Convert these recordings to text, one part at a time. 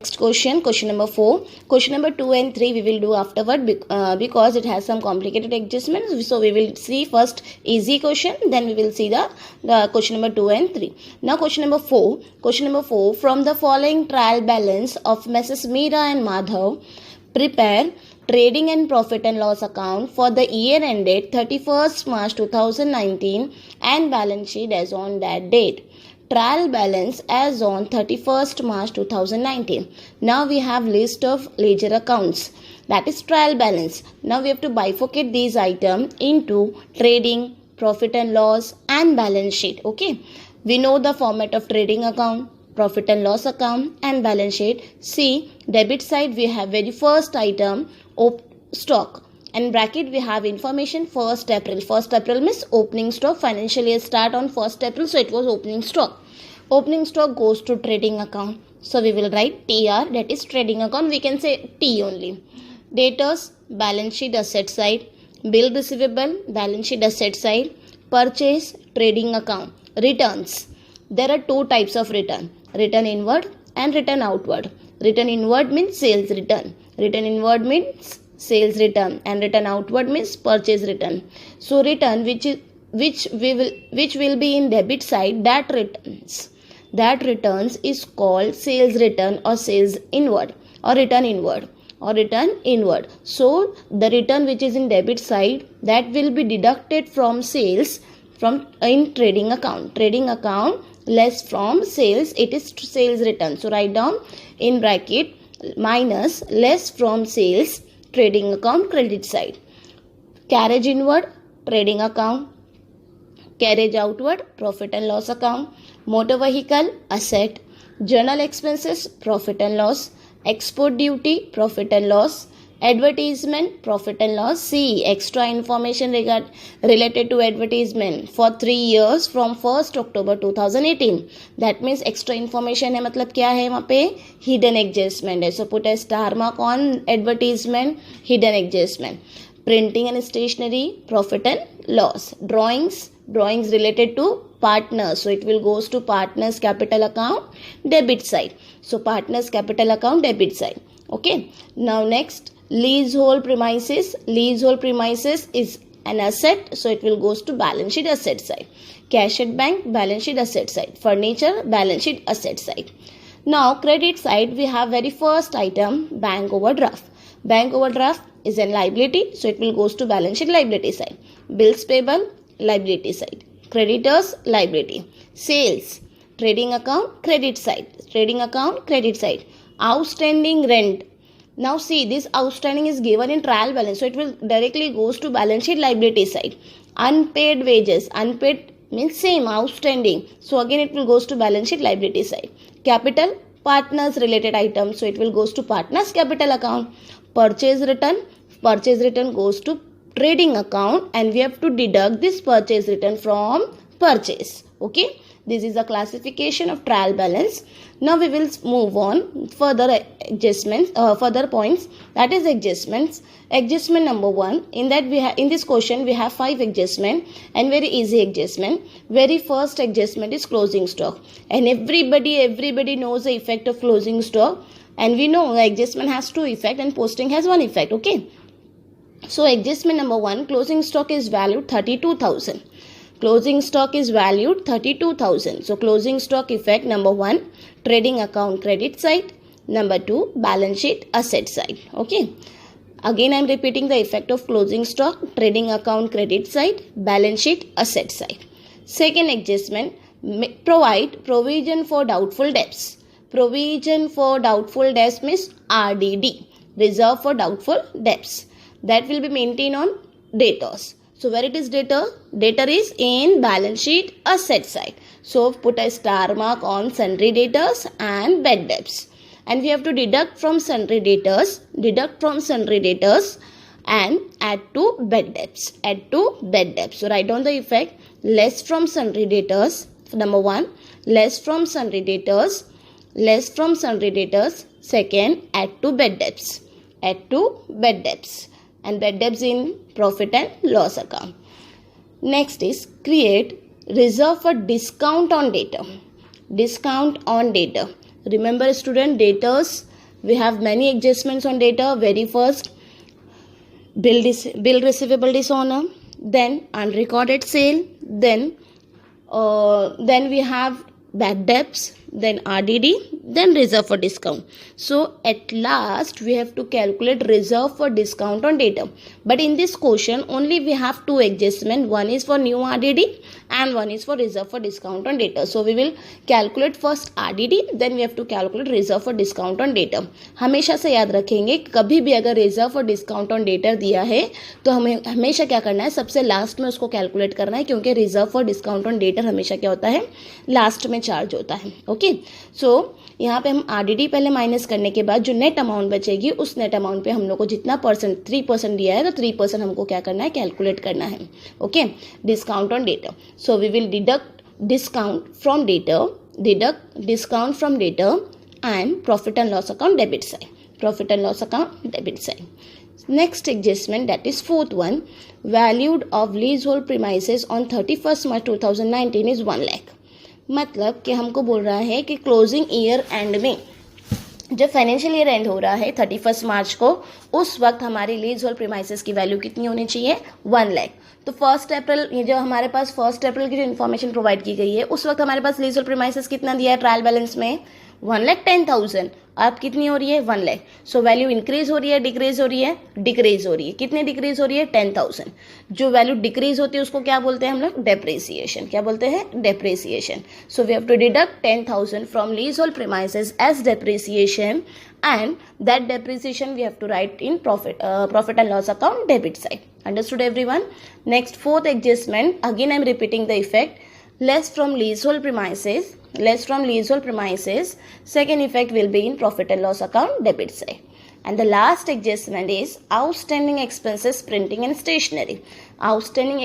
Next question, question number 4. Question number 2 and 3 we will do afterward because it has some complicated adjustments. So we will see first easy question, then we will see the question number 2 and 3. Now question number 4. Question number 4. From the following trial balance of Mrs. Meera and Madhav, prepare trading and profit and loss account for the year ended 31st March 2019 and balance sheet as on that date. Trial balance as on 31st March 2019. Now we have list of ledger accounts, that is trial balance. Now we have to bifurcate these items into trading, profit and loss and balance sheet. Okay, we know the format of trading account, profit and loss account and balance sheet. See, debit side we have very first item stock, and bracket we have information 1st April. 1st April means opening stock. Financial year start on 1st April, so it was opening stock. Opening stock goes to trading account, so we will write TR, that is trading account. We can say T only. Debtors, balance sheet asset side. Bill receivable, balance sheet asset side. Purchase, trading account. Returns, there are two types of return: return inward and return outward. Return inward means sales return. Return inward means sales return, and return outward means purchase return. So return which will be in debit side, that returns is called sales return or sales inward or return inward or return inward. So the return which is in debit side, that will be deducted from sales from in trading account. Trading account less from sales, it is sales return. So write down in bracket minus less from sales, trading account credit side. Carriage inward, trading account. Carriage outward, profit and loss account. Motor vehicle, asset. Journal expenses, profit and loss. Export duty, profit and loss. Advertisement, profit and loss. See, extra information related to advertisement for 3 years from 1st October 2018. That means extra information है, मतलब क्या है वहाँ पे? Hidden adjustment है. So put a star mark on advertisement, hidden adjustment. Printing and stationery, profit and loss. Drawings related to partners, so it will goes to partners capital account debit side. So partners capital account debit side. Okay, now next, leasehold premises. Leasehold premises is an asset, so it will goes to balance sheet asset side. Cash at bank, balance sheet asset side. Furniture, balance sheet asset side. Now credit side, we have very first item, bank overdraft. Bank overdraft is a liability, so it will goes to balance sheet liability side. Bills payable, liability side. Creditors, liability. Sales, trading account credit side. Trading account credit side. Outstanding rent. Now see, this outstanding is given in trial balance, so it will directly goes to balance sheet liability side. Unpaid wages, unpaid means same outstanding, so again it will goes to balance sheet liability side. Capital, partners related items, so it will goes to partners capital account. Purchase return goes to trading account, and we have to deduct this purchase return from purchase. Okay, this is a classification of trial balance. Now we will move on further adjustments, further points, that is adjustments. Adjustment number 1, in that we have, in this question we have 5 adjustment and very easy adjustment. Very first adjustment is closing stock, and everybody knows the effect of closing stock, and we know adjustment has 2 effect and posting has 1 effect. Okay, so adjustment number 1, closing stock is valued 32,000. Closing stock is valued 32,000. So closing stock effect number 1, trading account credit side. Number 2, balance sheet asset side. Okay, again I am repeating the effect of closing stock, trading account credit side, balance sheet asset side. Second adjustment, provide provision for doubtful debts. Provision for doubtful debts means RDD, reserve for doubtful debts. That will be maintained on debtors. So where it is debtor? Debtor is in balance sheet asset side. So put a star mark on sundry debtors and bad debts. And we have to deduct from sundry debtors and add to bad debts. So write down the effect, less from sundry debtors. Number 1, less from sundry debtors. Second, add to bad debts. And bad debts in profit and loss account. Next is create reserve for discount on data. Remember student, debtors, we have many adjustments on debtor. Very first, bill receivable dishonor, then unrecorded sale, then we have bad debts, then RDD, then reserve for discount. So at last we have to calculate reserve for discount on debtor. But in this question only we have two adjustment, one is for new RDD and one is for reserve for discount on debtor. So we will calculate first RDD, then we have to calculate reserve for discount on debtor. हमेशा से याद रखेंगे, कभी भी अगर reserve for discount on debtor दिया है तो हमें हमेशा क्या करना है, सबसे लास्ट में उसको कैलकुलेट करना है, क्योंकि reserve for discount on debtor हमेशा क्या होता है, लास्ट में चार्ज होता है. ओके, सो यहाँ पे हम RDD पहले माइनस करने के बाद जो नेट अमाउंट बचेगी उस नेट अमाउंट पे हम लोग को जितना परसेंट 3% दिया है तो 3% हमको क्या करना है, कैलकुलेट करना है. Okay, discount on debtor. So we will deduct discount from debtor and profit and loss account debit side. Profit and loss account debit side. Next adjustment, that is fourth one, valued of leasehold premises on 31st March 2019 is 1 lakh. मतलब कि हमको बोल रहा है कि closing year and में, जब financial year and हो रहा है 31 मार्च को, उस वक्त हमारी लीज होल्ड प्रीमाइसेस की वैल्यू कितनी होनी चाहिए, 1 लाख. तो 1 अप्रैल, ये जो हमारे पास 1 अप्रैल की जो इन्फॉर्मेशन प्रोवाइड की गई है उस वक्त हमारे पास लीज होल्ड प्रीमाइसेस कितना दिया है ट्रायल बैलेंस में, 1,10,000. अब कितनी हो रही है, 1 लाख. सो वैल्यू इंक्रीज हो रही है, डिक्रीज हो रही है, डिक्रीज हो रही है. कितनी डिक्रीज हो रही है, 10,000. जो वैल्यू डिक्रीज होती है उसको क्या बोलते हैं हम लोग, डेप्रिसिएशन. क्या बोलते हैं, depreciation. So we have to deduct 10,000 from leasehold premises as depreciation, and that depreciation we have to write in profit and loss account debit side. Understood everyone? Next, fourth adjustment, again I am repeating the effect, less from leasehold premises. Second effect will be in profit and loss account debit side. And the last adjustment is outstanding expenses printing and stationery. Outstanding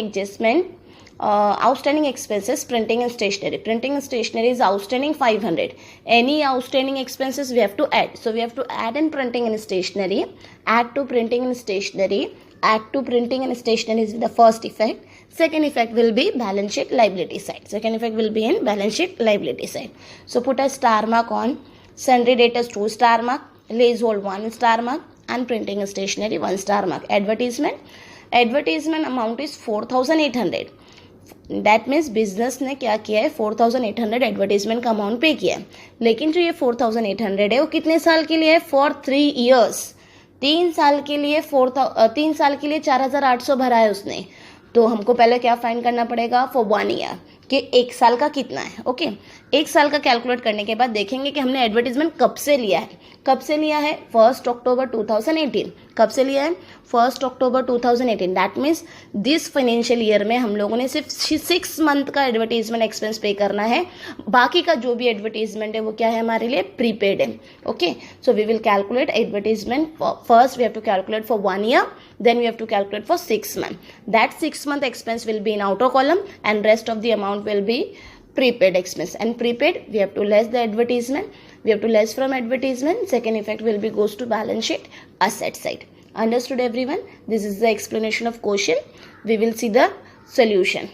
expenses printing and stationery. Printing and stationery is outstanding 500. Any outstanding expenses we have to add. So we have to add in printing and stationery. Add to printing and stationery. Add to printing and stationery is the first effect. Second effect will be balance sheet liability side. Second effect will be in balance sheet liability side. So put a star mark on sundry debtors 2 star mark, leasehold 1 star mark, and printing and stationery 1 star mark. Advertisement amount is 4,800. That means business ने क्या किया है, 4,800 advertisement का amount पे किया है. लेकिन जो ये 4,800 है वो कितने साल के लिए है, फॉर 3 ईयर्स. 3 साल के लिए 4,800 भरा है उसने. तो हमको पहले क्या फाइंड करना पड़ेगा, फॉर 1 ईयर, कि 1 साल का कितना है. ओके, 1 साल का कैलकुलेट करने के बाद देखेंगे कि हमने एडवर्टीजमेंट कब से लिया है. 1 अक्टूबर 2018. कब से लिया है, 1 अक्टूबर 2018. That means this financial year में हम लोगों ने सिर्फ 6 मंथ का एडवर्टीजमेंट एक्सपेंस पे करना है. बाकी का जो भी एडवर्टीजमेंट है वो क्या है, हमारे लिए प्रीपेड है. Okay, so we will calculate advertisement. First we have to calculate for 1 year, then we have to calculate for 6 months. That 6 month expense will be in outer column and rest of the amount will be prepaid expense. And prepaid we have to less the advertisement. We have to less from advertisement. Second effect will be goes to balance sheet asset side. Understood everyone? This is the explanation of question. We will see the solution.